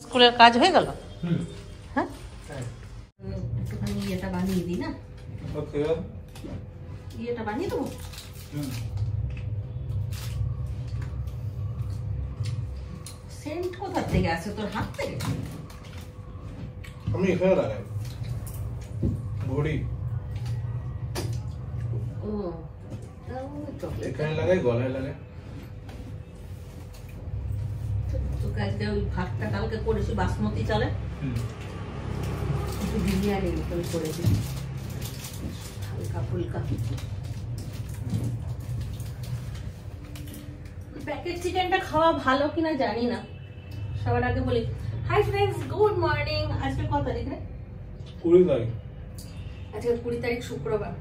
স্কুলের কাজ হয়ে গেল? হ্যাঁ, একটুখানি ইয়েটা বানিয়ে দিই না? ইয়েটা বানিয়ে দেবো। সেন্ট কোথা থেকে আসে তোর হাত থেকে? আমি এখানে লাগাই ঘড়ি। ও এখানে লাগাই, গলায় লাগাই। তোকে আজকে ওই ভাতটা কালকে করেছি বাসমতি চালে, একটু বিরিয়ানি মতন করেছি হালকা ফুলকা। প্যাকেট চিকেনটা খাওয়া ভালো কিনা জানি না। সবার আগে বলি হাই ফ্রেন্ডস, গুড মর্নিং। আজকে কত তারিখ রে? 20 তারিখ। আজকে 20 তারিখ শুক্রবার।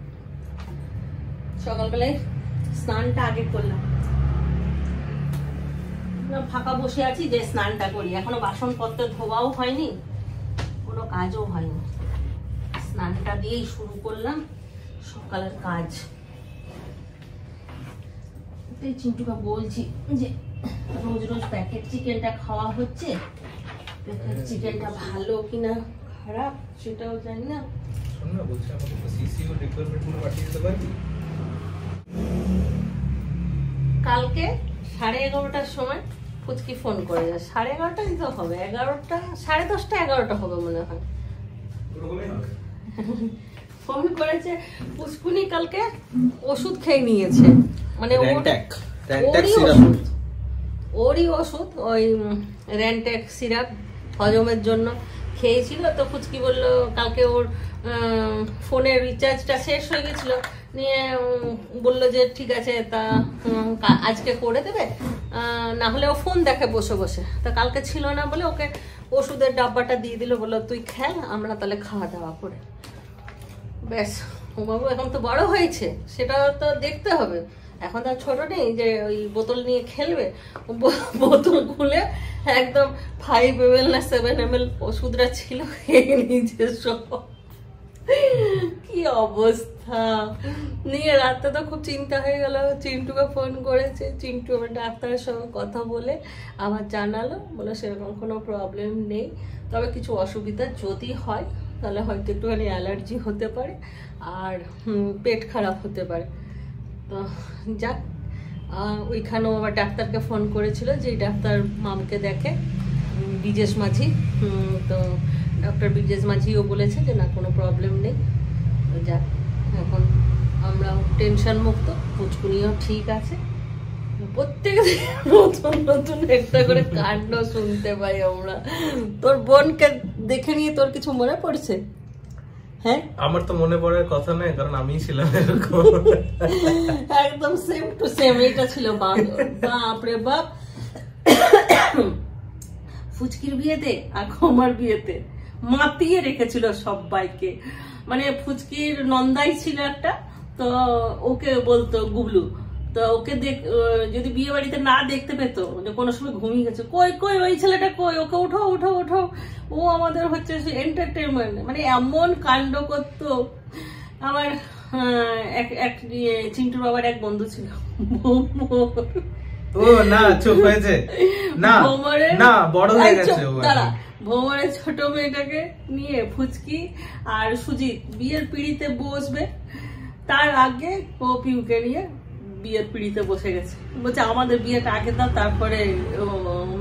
সকালবেলায় স্নানটা আগে করলাম, ফাঁকা বসে আছি যে স্নানটা করি। এখনো বাসনপত্র ধোয়াও হয়নি, কোনো কাজও হয়নি। স্নানটা দিয়েই শুরু করলাম সকালের কাজ। চিন্টুকা বলছি যে রোজ রোজ প্যাকেট চিকেনটা খাওয়া হচ্ছে, প্যাকেট চিকেনটা ভালো কিনা খারাপ সেটাও জানি না। শোন না, বলছি আমাকে তো সিসিও রিকোয়ারমেন্টগুলো পাঠিয়ে দিতে পারবি? কালকে 11:30টার সময় ফুচকি ফোন করে যায়। 11:30টা দিতে হবে, 11টা 10:30টা 11টা হবে মনে হয়। ফোন করেছে পুচকুনি কালকে ওষুধ খেয়ে নিয়েছে, মানে ওরই ওষুধ, ওই র্যান্ট্যাক সিরাপ হজমের জন্য খেয়েছিল। তো ফুচকি বললো কালকে ওর ফোনের রিচার্জটা শেষ হয়ে গেছিল, নিয়ে বললো যে ঠিক আছে তা আজকে করে দেবে, না হলে ও ফোন দেখে বসে বসে। তা কালকে ছিল না বলে ওকে ওষুধের ডাব্বাটা দিয়ে দিল, বললো তুই খেল, আমরা তাহলে খাওয়া দাওয়া করে। ব্যাস, ও বাবু এখন তো বড় হয়েছে, সেটা তো দেখতে হবে। এখন তো আর ছোট নেই যে ওই বোতল নিয়ে খেলবে। বোতল খুলে একদম 5 ml না 7 ml ওষুধটা ছিল, খেয়ে নিয়েছে সব। কি অবস্থা নিয়ে রাতে তো খুব চিন্তা হয়ে গেল। চিন্টুকে ফোন করেছে, চিন্টু আমার ডাক্তারের সঙ্গে কথা বলে আবার জানালো, বলে সেরকম কোনো প্রবলেম নেই, তবে কিছু অসুবিধা যদি হয় তাহলে হয়তো একটুখানি অ্যালার্জি হতে পারে আর পেট খারাপ হতে পারে। তো যাক, ওইখানেও আবার ডাক্তারকে ফোন করেছিল, যে ডাক্তার মামকে দেখে, বিজেশ মাঝি। তো ডক্টর বিজেশ মাঝিও বলেছে যে না কোনো প্রবলেম নেই। যাক, এখন আমরা টেনশন মুক্ত, পুচকুনিও ঠিক আছে। প্রত্যেক নতুন নতুন একটা করে কাণ্ড শুনতে পাই আমরা। তোর বোনকে দেখে নিয়ে তোর কিছু মনে পড়ছে? হ্যাঁ, আমার তো মনে পড়ার কথা নয়, কারণ আমিই ছিলাম এরকম। একদম সেম টু সেম এটা ছিল। বাপরে বাপ, ফুচকির বিয়েতে আর আমার বিয়েতে মাতিয়ে রেখেছিল সবাইকে। মানে ফুচকির নন্দাই ছিল একটা, তো ওকে বলতো গুবলু। তো ওকে যদি বিয়ে বাড়িতে না দেখতে পেতো, যে কোনো সময় ঘুমিয়ে গেছে, কই কই ওই ছেলেটা কই, ওকে উঠো উঠো উঠো, ও আমাদের হচ্ছে এন্টারটেনমেন্ট। মানে এমন কাণ্ড করতো। আমার এক চিন্টুর বাবার এক বন্ধু ছিল, ও না চুপ হয়েছে না, না বড় হয়ে গেছে। ভোমরের ছোট মেয়েটাকে নিয়ে ফুচকি আর সুজিত বিয়ের পিড়িতে বসবে, তার আগে ও পিউকে নিয়ে বিয়ের পিড়িতে বসে গেছে। বলছে আমাদের বিয়েটা আগে দাও, তারপরে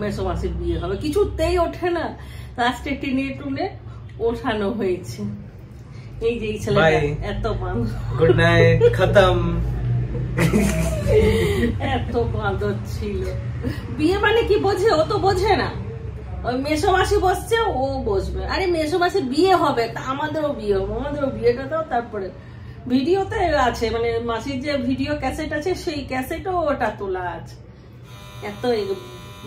মেসো মাসির বিয়ে হবে। কিছুতেই ওঠে না, লাস্টে টেনে টুনে ওঠানো হয়েছে। এই যে এই ছেলেটা এত গুড নাইট খতম, এত বাঁদর ছিল। বিয়ে মানে কি বোঝে? ও তো বোঝে না। ওই মেসো মাসি বসছে, ও বসবে। আরে মেসো মাসির বিয়ে হবে, তা আমাদেরও বিয়ে হবে, আমাদেরও বিয়েটা দাও। তারপরে ভিডিওতে আছে, মানে মাসির যে ভিডিও ক্যাসেট আছে, সেই ক্যাসেটও ওটা তোলা আছে। এত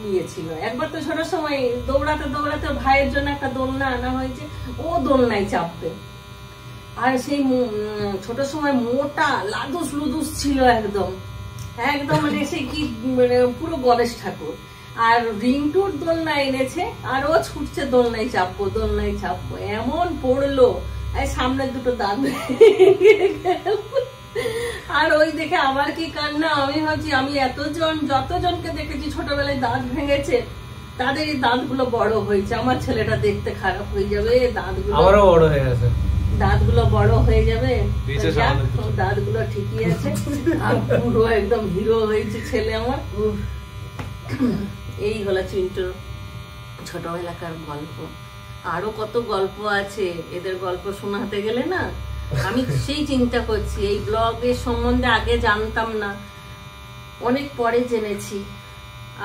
ইয়ে ছিল। একবার তো ছোট সময় দৌড়াতে দৌড়াতে ভাইয়ের জন্য একটা দোলনা আনা হয়েছে, ও দোলনায় চাপবে। আর সেই ছোট সময় মোটা লাদুস লুদুস ছিল একদম একদম, মানে সে কি মানে পুরো গণেশ ঠাকুর। আর রিন্টুর দোলনা এনেছে, আর ও ছুটছে দোলনায় চাপবো দোলনায় চাপবো। এমন পড়লো, সামনের দুটো দাঁত আর ওই দেখে আমার কি কান্না, আমি ভাবছি আমি যতজনকে দেখেছি ছোটবেলায় দাঁত ভেঙেছে তাদের এই দাঁতগুলো বড় হয়েছে, আমার ছেলেটা দেখতে খারাপ হয়ে যাবে, দাঁতগুলো আমারও বড় হয়ে গেছে, দাঁতগুলো বড় হয়ে যাবে, দাঁতগুলো ঠিকই আছে, আর পুরো একদম হিরো হয়েছে ছেলে আমার। এই হলো চিন্টুর ছোটবেলাকার গল্প। আরো কত গল্প আছে, এদের গল্প শোনাতে গেলে না আমি সেই চিন্তা করছি। এই ব্লগের সম্বন্ধে আগে জানতাম না, অনেক পরে জেনেছি।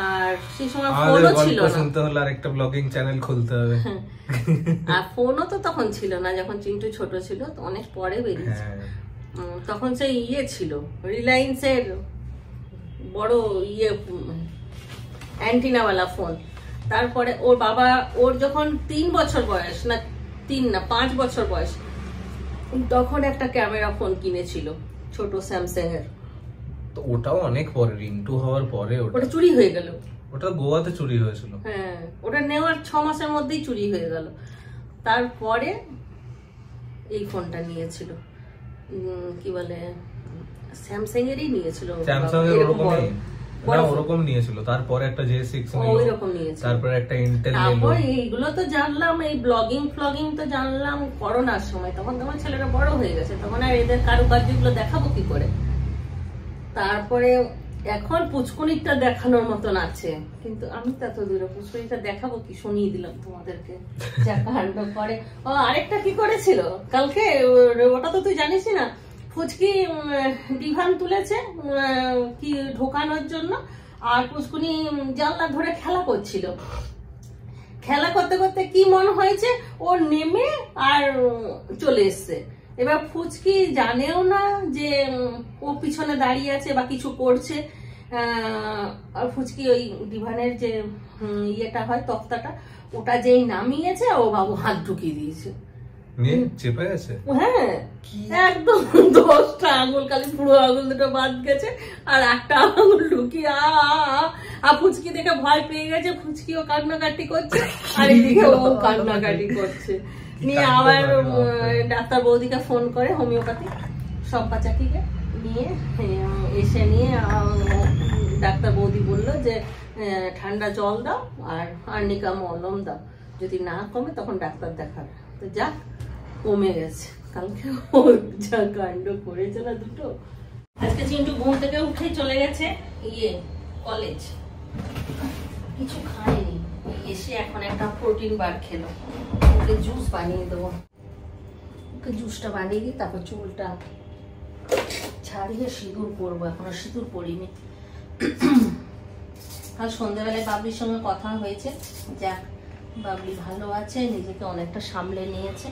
আর সেই সময় ফোনও ছিল না, শুনতে হলে আরেকটা ব্লগিং চ্যানেল খুলতে হবে। আর ফোনও তো তখন ছিল না, যখন চিন্টু ছোট ছিল, তো অনেক পরে বেরিয়েছে। তখন সেই ছিল রিলায়েন্সের বড় অ্যান্টিনাওয়ালা ফোন। তারপরে ওর বাবা, ওর যখন 3 বছর বয়স, না 5 বছর বয়স, তখন একটা ক্যামেরা ফোন কিনেছিল, ছোট স্যামসাং এর। তো ওটাও অনেক পরে, রিংটু হওয়ার পরে ওটা চুরি হয়ে গেল। ওটা গোয়াতে চুরি হয়েছিল। হ্যাঁ, ওটা নেওয়ার 6 মাসের মধ্যেই চুরি হয়ে গেল। তারপরে এই ফোনটা নিয়েছিল, কি বলে, স্যামসাং এরই নিয়েছিল, স্যামসাং এর ওরকম নিয়েছিল। তারপরে একটা J6 ওইরকম নিয়েছিল, তারপরে একটা ইন্টেল নিল। তারপর এইগুলো তো জানলাম, এই ব্লগিং তো জানলাম করোনার সময়। তখন তোমার ছেলেরা বড় হয়ে গেছে, তখন আর এদের কারুকার্যগুলো দেখাবো কি করে। তারপরে এখন পুচকুনিটা দেখানোর মতন আছে, কিন্তু আমি তো এত দূরে পুচকুনিটা দেখাবো কি, শুনিয়ে দিলাম তোমাদেরকে যা কাণ্ড করে। ও আরেকটা কি করেছিল কালকে, ওটা তো তুই জানিস না, ফুচকি ডিভান তুলেছে কি ঢোকানোর জন্য, আর পুচকুনি জানলা ধরে খেলা করছিল। খেলা করতে করতে কি মনে হয়েছে, ও নেমে আর চলে এসছে। এবার ফুচকি জানেও না যে ও পিছনে দাঁড়িয়ে আছে বা কিছু করছে। আর ফুচকি ওই ডিভানের যে ইয়েটা হয়, তক্তাটা, ওটা যেই নামিয়েছে, ও বাবু হাত ঢুকিয়ে দিয়েছে, চেপে গেছে। হ্যাঁ, একদম 10টা আঙুল, খালি পুরো আঙুল দুটো বাদ গেছে, আর একটা আঙুল ঢুকিয়ে আর ফুচকি দেখে ভয় পেয়ে গেছে। ফুচকিও কান্নাকাটি করছে, আর এদিকে ও কান্নাকাটি করছে। নিয়ে আবার ডাক্তার বৌদিকে ফোন করে, হোমিওপ্যাথি শম্পা চাকিকে নিয়ে এসে নিয়ে ডাক্তার বৌদি বললো যে ঠান্ডা জল দাও আর আর্নিকা মলম দাও, যদি না কমে তখন ডাক্তার দেখাবে। তো যাক, কমে গেছে। কালকে যা কাণ্ড করেছে না দুটো। আজকে চিন্টু ঘুম থেকে উঠে চলে গেছে কলেজ, কিছু খায়নি, এসে এখন একটা প্রোটিন বার খেলো। ওকে জুস বানিয়ে দেবো, ওকে জুসটা বানিয়ে দিই, তারপর চুলটা ছাড়িয়ে সিঁদুর পরবো। এখনো সিঁদুর পরিনি। কাল সন্ধ্যাবেলায় বাবলির সঙ্গে কথা হয়েছে, যাক বাবলি ভালো আছে, নিজেকে অনেকটা সামলে নিয়েছে।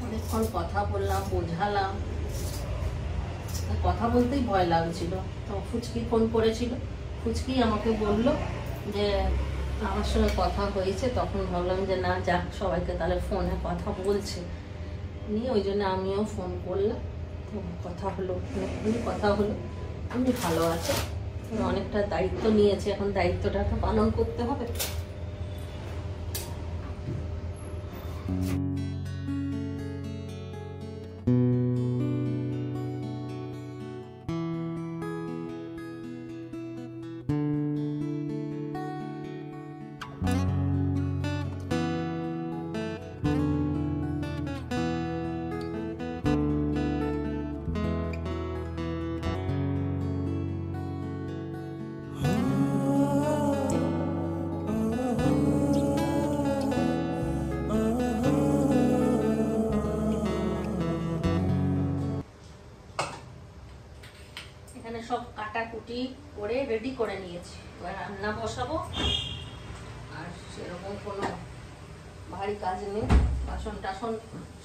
অনেকক্ষণ কথা বললাম, বোঝালাম। কথা বলতেই ভয় লাগছিল। তো ফুচকি ফোন করেছিল, ফুচকি আমাকে বলল যে আমার সঙ্গে কথা হয়েছে। তখন ভাবলাম যে না, যাক, সবাইকে তাহলে ফোনে কথা বলছে নিয়ে, ওই জন্য আমিও ফোন করলাম। তো কথা হলো, আমি ভালো আছে, অনেকটা দায়িত্ব নিয়েছে, এখন দায়িত্বটাকে পালন করতে হবে। সব কাটাকুটি করে রেডি করে নিয়েছি, এবার রান্না বসাবো। আর সেরকম কোনো ভারী কাজ নেই, বাসন টাসন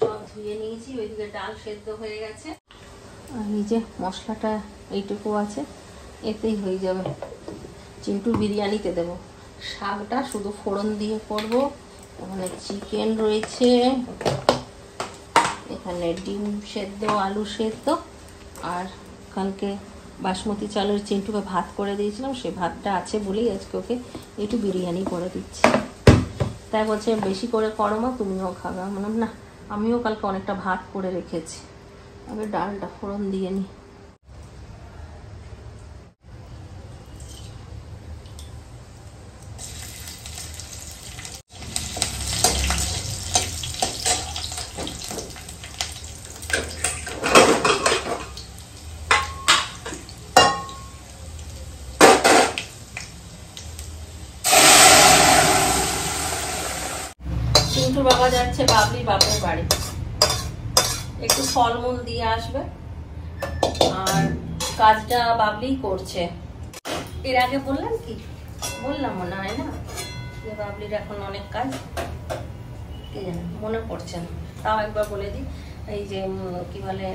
সব ধুয়ে নিয়েছি। ওইদিকে ডাল সেদ্ধ হয়ে গেছে, আর এই যে মশলাটা এইটুকু আছে, এতেই হয়ে যাবে। চিন্টু বিরিয়ানিতে দেবো। শাকটা শুধু ফোড়ন দিয়ে করব। এখানে চিকেন রয়েছে, এখানে ডিম সেদ্ধ, আলু সেদ্ধ, আর কালকে বাসমতি চালের চিন্টুকে ভাত করে দিয়েছিলাম, সে ভাতটা আছে বলেই আজকে ওকে একটু বিরিয়ানি করে দিচ্ছি। তাই বলছে বেশি করে করো মা, তুমিও খাবে। আমি বললাম না, আমিও কালকে অনেকটা ভাত করে রেখেছি, আগে ডালটা ফোড়ন দিয়ে নিই। চিন্টুর বাবা যাচ্ছে বাবলির বাপের বাড়ি, একটু ফলমূল দিয়ে আসবে, আর কাজটা বাবলিই করছে। এর আগে বললাম কি, বললাম মনে হয় না যে বাবলির এখন অনেক কাজ, কি জানি মনে পড়ছে না, তাও একবার বলে দিই। এই যে কি বলে,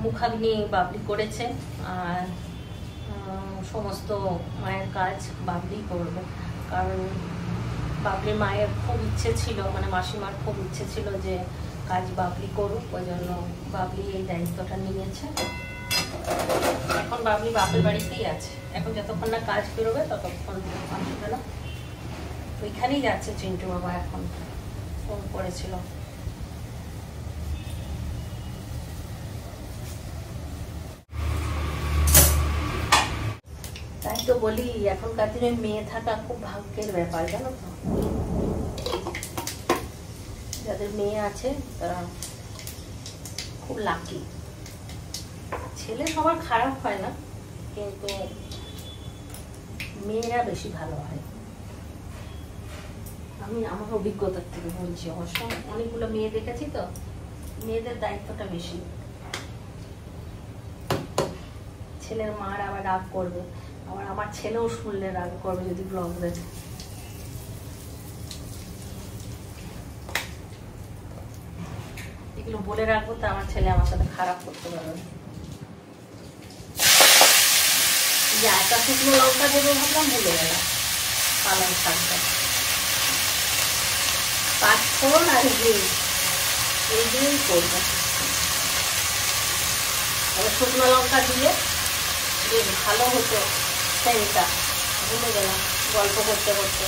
মুখাগ্নি বাবলি করেছে, আর সমস্ত মায়ের কাজ বাবলি করবে। কারণ বাবলির মায়ের খুব ইচ্ছে ছিল, মানে মাসিমার খুব ইচ্ছে ছিল যে কাজ বাবলি করুক, ওই জন্য বাবলি এই দায়িত্বটা নিয়েছে। এখন বাবলি বাপের বাড়িতেই আছে, এখন যতক্ষণ না কাজ বেরোবে ততক্ষণ আসবে না, ওইখানেই যাচ্ছে চিন্টু বাবা। এখন ফোন করেছিল। তাই তো বলি, এখনকার দিনে মেয়ে থাকা খুব ভাগ্যের ব্যাপার, জানো তো। যাদের মেয়ে আছে তারা খুব লাকি। ছেলে সবার খারাপ হয় না, কিন্তু মেয়েরা বেশি ভালো হয়। আমি আমার অভিজ্ঞতার থেকে বলছি, অবশ্য অনেকগুলো মেয়ে দেখেছি তো, মেয়েদের দায়িত্বটা বেশি। ছেলের মার আবার রাগ করবে, আবার আমার ছেলেও শুনলে রাগ করবে যদি ব্লগ দেখে। এগুলো বলে রাখবো তো আমার ছেলে আমার সাথে খারাপ করতে পারবে। একটা শুকনো লঙ্কা দেবো ভাবলাম, ভুলে গেলাম। পালং শাকটা, পাঁচফোড়ন আর ডিম, এই দিয়েই করবো। শুকনো লঙ্কা দিলে বেশ ভালো হতো সেন্টটা, ভুলে গেলাম গল্প করতে করতে।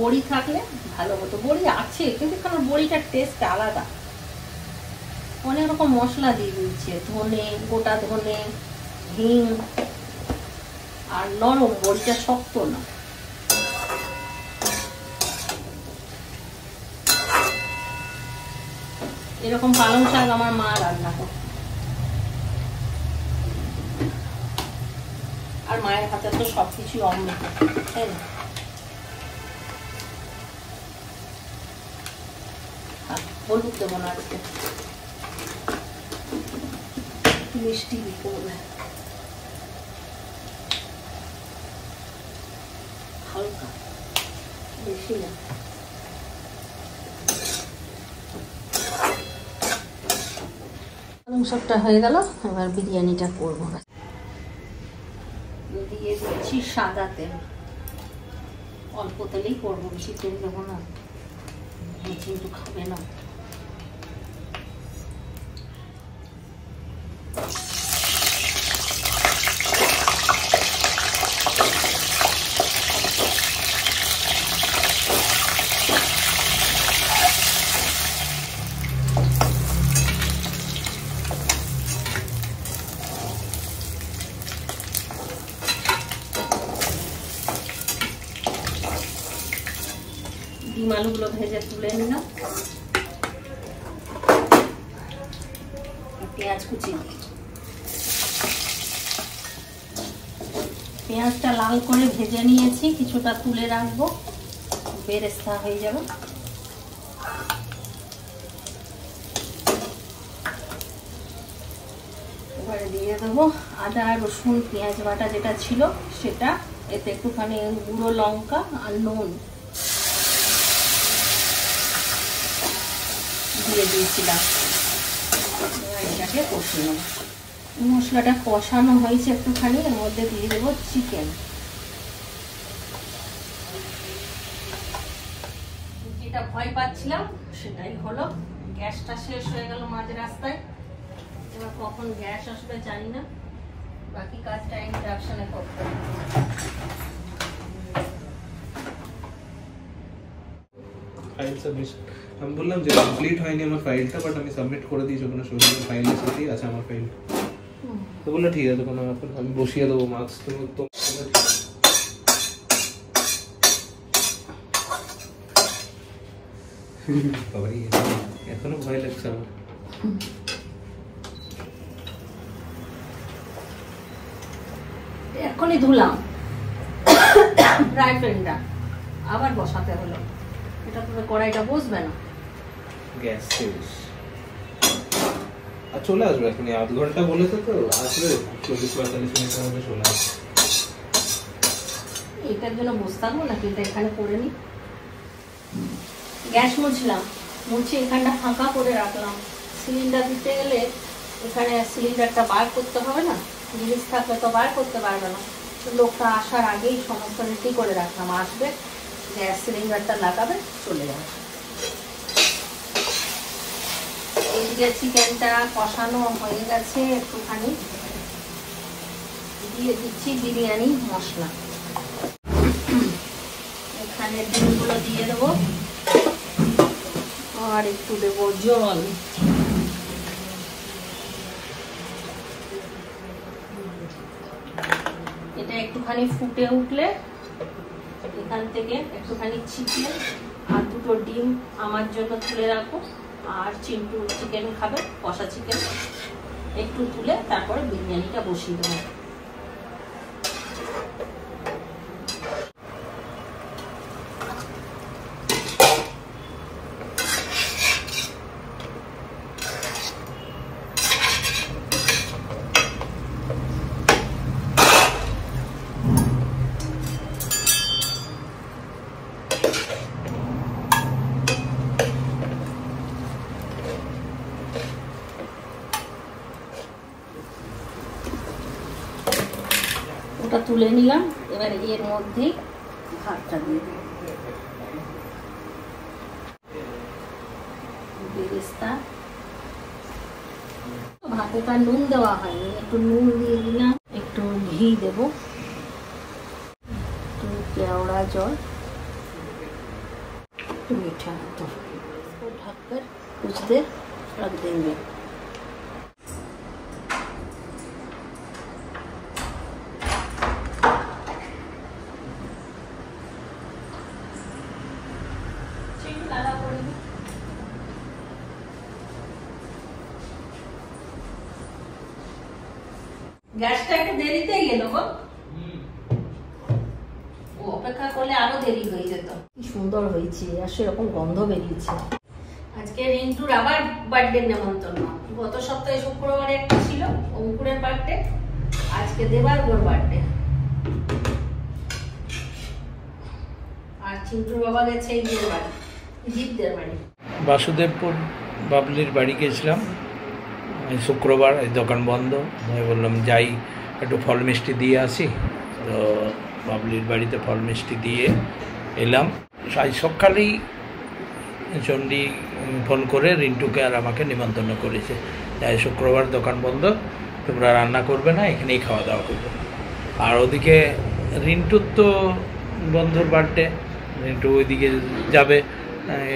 বড়ি থাকলে ভালো হতো, বড়ি আছে কিন্তু কারণ বড়িটার টেস্ট আলাদা। অনেক রকম মশলা দিয়ে দিচ্ছে, ধনে, গোটা ধনে, হিং, আর নরম, বড়িটা শক্ত না। এরকম পালং শাক আমার মা রান্না করে, আর মায়ের হাতে তো সবকিছু অমৃত, তাই না? হলুদ দেবো না আজকে, মিষ্টি করবে হালকা, বেশি না। পালং শাকটা হয়ে গেল, এবার বিরিয়ানিটা করবো। দিয়ে দিচ্ছি সাদা তেল, অল্প তেলেই করবো, বেশি তেল দেবো না, কিন্তু খাবে না। ডিম আলুগুলো ভেজে তুলে নিলাম, পেঁয়াজ কুচি, পেঁয়াজটা লাল করে ভেজে নিয়েছি, কিছুটা তুলে রাখবো, বেরেস্তা হয়ে যাবে। এবারে দিয়ে দেবো আদা রসুন পেঁয়াজ বাটা যেটা ছিল সেটা, এতে একটুখানি গুঁড়ো লঙ্কা আর নুন দিয়ে দিয়েছিলাম। এটাকে কষিয়ে নেব। মশলাটা কষানো হয়েছে একটুখানি, এর মধ্যে দিয়ে দেবো চিকেন। যেটা ভয় পাচ্ছিলাম সেটাই হলো, গ্যাসটা শেষ হয়ে গেল মাঝ রাস্তায়। এবার কখন গ্যাস আসবে জানি না, বাকি কাজটা ইন্ডাকশনে করতে হবে। ফাইল সাবমিশন আমি বললাম যে কমপ্লিট হয়নি আমার ফাইলটা, বাট আমি সাবমিট করে দিয়েছি ওখানে শোরুমের ফাইলের সাথেই আছে আমার ফাইল। তো বললো ঠিক আছে, কোনো ব্যাপার, আমি বসিয়ে দেবো মার্কস। তো এখনো ভয় লাগছে আমার। এখনই ধুলাম ফ্রাই প্যানটা, আবার বসাতে হলো। এটা পুরো কড়াইটা বসবে না, গ্যাস শেষ। আর চলে আসবে এখনই, আধ ঘন্টা বলেছে তো, আসবে 40-45 মিনিটের মধ্যে চলে আসবে। এটার জন্য বসে থাকবো নাকি, এটা এখানে করে নি। গ্যাস মুছলাম, মুছে এখানটা ফাঁকা করে রাখলাম। সিলিন্ডার দিতে গেলে এখানে সিলিন্ডারটা বার করতে হবে না, জিনিস থাকলে তো বার করতে পারবে না। লোকটা আসার আগেই সমস্ত রেডি করে রাখলাম, আসবে গ্যাস সিলিন্ডারটা লাগাবে চলে যাবে। এইদিকে চিকেনটা কষানো হয়ে গেছে, একটুখানি দিয়ে দিচ্ছি বিরিয়ানি মশলা। এখানে ডিমগুলো দিয়ে দেবো, আর একটু দেবো জল। এটা একটুখানি ফুটে উঠলে এখান থেকে একটুখানি চিকেন আর দুটো ডিম আমার জন্য তুলে রাখো, আর চিন্টু চিকেন খাবে, কষা চিকেন একটু তুলে তারপরে বিরিয়ানিটা বসিয়ে দেবো। ওটা তুলে নিলাম, এবার এর মধ্যেই ভাতটা দিয়ে দেব। বেরেস্তা, ভাতেটা নুন দেওয়া হয়নি, একটু নুন দিয়ে দিলাম, একটু ঘি দেব, একটু কেওড়া জল, একটু मीठा तो इसको ढककर कुछ देर रख देंगे। গ্যাসটা একটু দেরিতেই গেল গো, অপেক্ষা করলে আরো দেরি হয়ে যেত। কি সুন্দর হয়েছে, আর সেরকম গন্ধ বেরিয়েছে। আজকে রিন্টুর আবার বার্থডে নেমন্তন্ন। গত সপ্তাহে শুক্রবারে একটা ছিল অঙ্কুরের বার্থডে, আজকে দেবার্গর বার্থডে। আর চিন্টুর বাবা গেছে এই বাড়ি, জিতদের বাড়ি, বাসুদেবপুর বাবলির বাড়ি গেছিলাম শুক্রবার, এই দোকান বন্ধ। আমি বললাম যাই একটু ফল মিষ্টি দিয়ে আসি, তো বাবলির বাড়িতে ফল মিষ্টি দিয়ে এলাম। আজ সকালেই চণ্ডী ফোন করে রিন্টুকে আর আমাকে নিমন্ত্রণ করেছে, তাই শুক্রবার দোকান বন্ধ, তোমরা রান্না করবে না, এখানেই খাওয়া দাওয়া করবে। আর ওদিকে রিন্টুর তো বন্ধুর বার্থডে, রিন্টু ওইদিকে যাবে।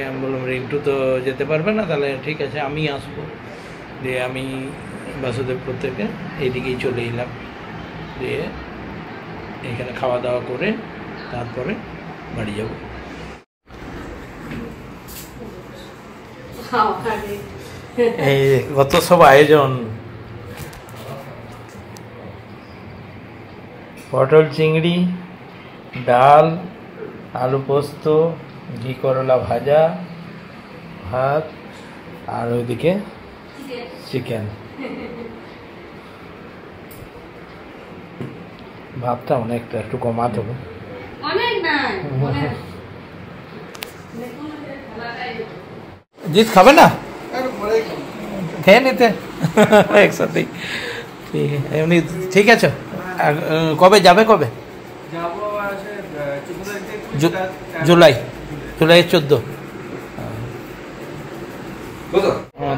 আমি বললাম রিন্টু তো যেতে পারবে না, তাহলে ঠিক আছে আমি আসবো। দিয়ে আমি বাসুদেবপুর থেকে এইদিকেই চলে এলাম, দিয়ে এখানে খাওয়া দাওয়া করে তারপরে বাড়ি যাব। এই কত সব আয়োজন, পটল চিংড়ি, ডাল, আলু পোস্ত, ঘি করলা ভাজা, ভাত, আর ওইদিকে চিকেন। ভাতটা অনেকটা, একটু কমাতে হবে। জিত খাবে না, খেয়ে নিতে একসাথেই। এমনি ঠিক আছে, কবে যাবে? কবে জুলাই 14।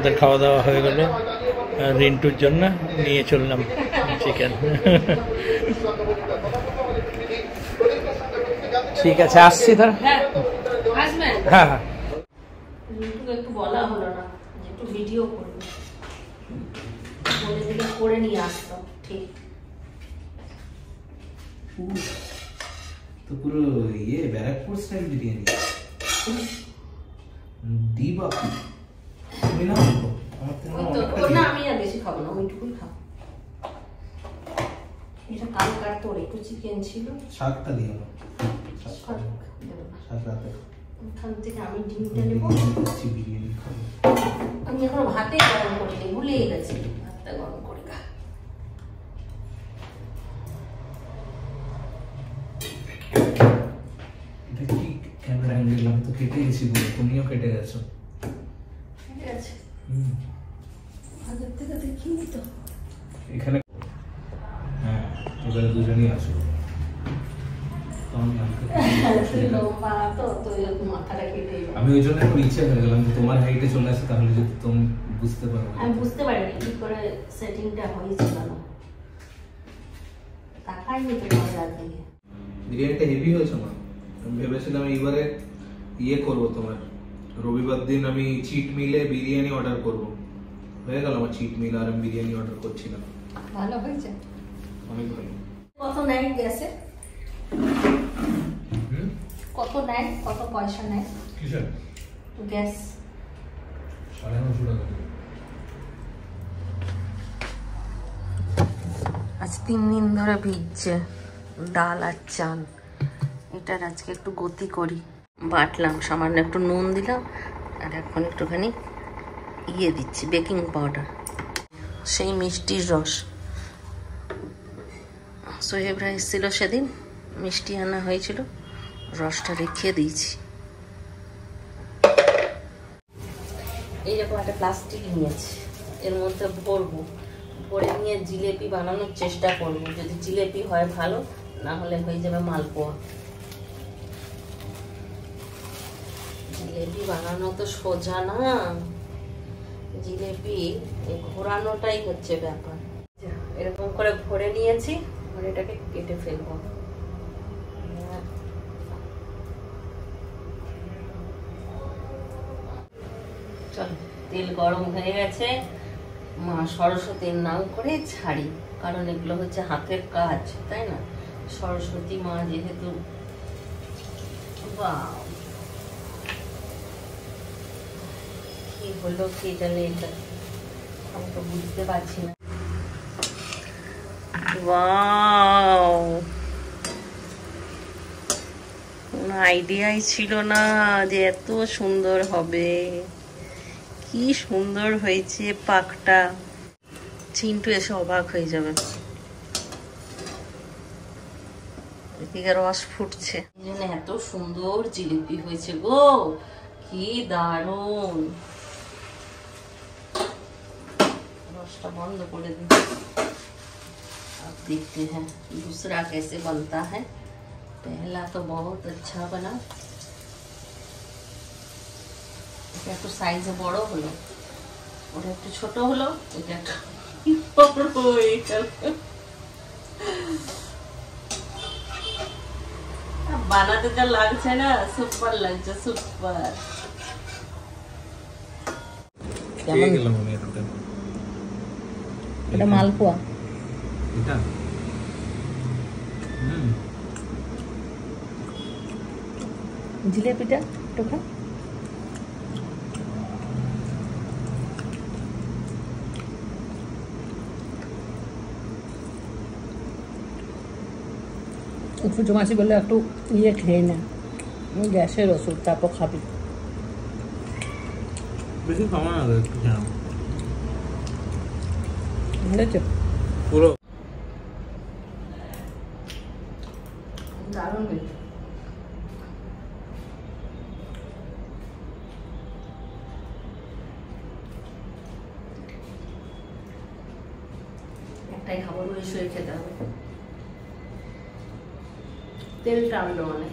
আমাদের খাওয়া দাওয়া হয়ে গেল। রিন্টুর জন্য নিয়ে চললাম চিকেন। ঠিক আছে, আসছি ধর। আসবেন? হ্যাঁ হ্যাঁ। রিন্টুকে একটু বলা হলো না যে একটু ভিডিও করবে, বলে দিলে করে নিয়ে আসতো। ঠিক তো পুরো ইয়ে ব্যারাকপুর স্টাইল বিরিয়ানি। দি বাপি তুমি না আমার তো না, আমি আর বেশি খাবো না, ওইটুকুই খাবো। এটা কালকার তোর একটু চিকেন ছিল, শাকটা দিয়ে দাও। শাক রাতে ওখান থেকে আমি ডিমটা নেবো। বিরিয়ানি খাবো। আমি এখনো ভাতে গরম করিনি, ভুলেই গেছি ভাতটা গরম করে খা। এটা কি ক্যামেরা অ্যাঙ্গেল? আমি তো কেটে গেছি বলে, তুমিও কেটে গেছো। ঠিক আছে, আগের থেকে দেখি তো এখানে। হ্যাঁ, এবারে দুজনেই আসো। আমি ওই জন্য একটু ইচ্ছে হয়ে গেলাম যে তোমার হাইটে চলে আসে, তাহলে যদি তুমি বুঝতে পারো। আমি বুঝতে পারিনি কি করে সেটিংটা হয়েছিল না, তাকাইনি তো তোমার আগে। বিরিয়ানিটা হেভি হয়েছে মা। আমি ভেবেছিলাম এইবারে ইয়ে করবো, তোমার রবিবার দিন আমি চিট মিলে বিরিয়ানি অর্ডার করবো। হয়ে গেল আমার চিট মিল, আর আমি বিরিয়ানি অর্ডার করছিলাম। ভালো হয়েছে, অনেক ভালো। কত নেয় গ্যাসে? কত নেয়, কত পয়সা নেয় কিসের গ্যাস? 950 টাকা। আজ 3 দিন ধরে ভিজছে ডাল আর চাল। এটার আজকে একটু গতি করি। বাটলাম, সামান্য একটু নুন দিলাম, আর এখন একটুখানি ইয়ে দিচ্ছি বেকিং পাউডার, সেই মিষ্টির রস। সোহেবরা এসেছিল সেদিন, মিষ্টি আনা হয়েছিল, রসটা রেখে দিয়েছি। এইরকম একটা প্লাস্টিক নিয়েছি, এর মধ্যে ভরবো, ভরে নিয়ে জিলেপি বানানোর চেষ্টা করবো। যদি জিলেপি হয় ভালো, না হলে হয়ে যাবে মালপোয়া। জিলেপি বানানো তো সোজা না, জিলেপি ঘোরানোটাই হচ্ছে ব্যাপার। এরকম করে ভরে নিয়েছি, ভরে এটাকে কেটে ফেলবো। চলো, তেল গরম হয়ে গেছে, মা সরস্বতীর নাম করে ছাড়ি, কারণ এগুলো হচ্ছে হাতের কাজ, তাই না? সরস্বতী মা যেহেতু। বাহ, কি হলো কি জানে, এটা আমি তো বুঝতে পারছি না। ওয়াও, কোনো আইডিয়াই ছিল না যে এত সুন্দর হবে। কি সুন্দর হয়েছে পাকটা, চিন্টু এসে অবাক হয়ে যাবে। এদিকে রস ফুটছে, এই জন্য এত সুন্দর জিলিপি হয়েছে গো, কি দারুণ। रसटा बंद कर दी। अब देखते हैं दूसरा कैसे बनता है। पहला तो बहुत अच्छा बना, একটু সাইজে বড় হলো, ওটা একটু ছোট হলো, এটা বানাতে যা লাগছে না, সুপার লাগছে, সুপার। কেমন গেলাম আমি এটাতে? এটা মালপোয়া, এটা জিলেপিটা টোকা। ফুচু মাসি বললে একটু ইয়ে খেয়ে না, গ্যাসের ওষুধ, তারপর খাবি। বেশি খাওয়া না, একটু খেলাম বুঝেছো? পুরো দারুণ হয়েছে। একটাই খাবার বলে শুয়ে খেতে হবে, তেল টানলো মানে।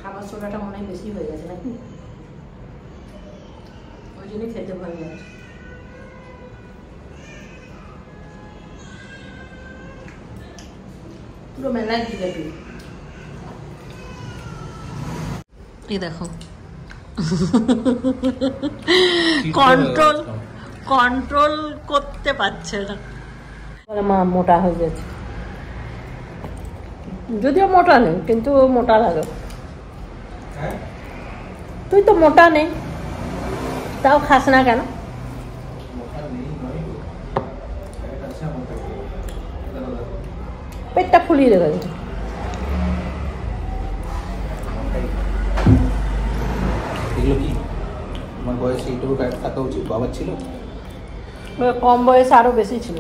খাবার সোডাটা মনে হয় বেশি হয়ে গেছে নাকি? ওই ওই জন্যই খেতে ভালো লাগে। পুরো মেলায় জিলাপি। এই দেখো কন্ট্রোল করতে পারছে না, মা মোটা হয়ে যাচ্ছে। যদিও মোটা নেই কিন্তু মোটা লাগে। তুই তো মোটা নেই, তাও খাস না কেন? পেটটা ফুলিয়ে রেখেছে। এগুলো কি আমার বয়সে এইটুকু থাকা উচিত? বাবার ছিল কম বয়সে আরো বেশি ছিল।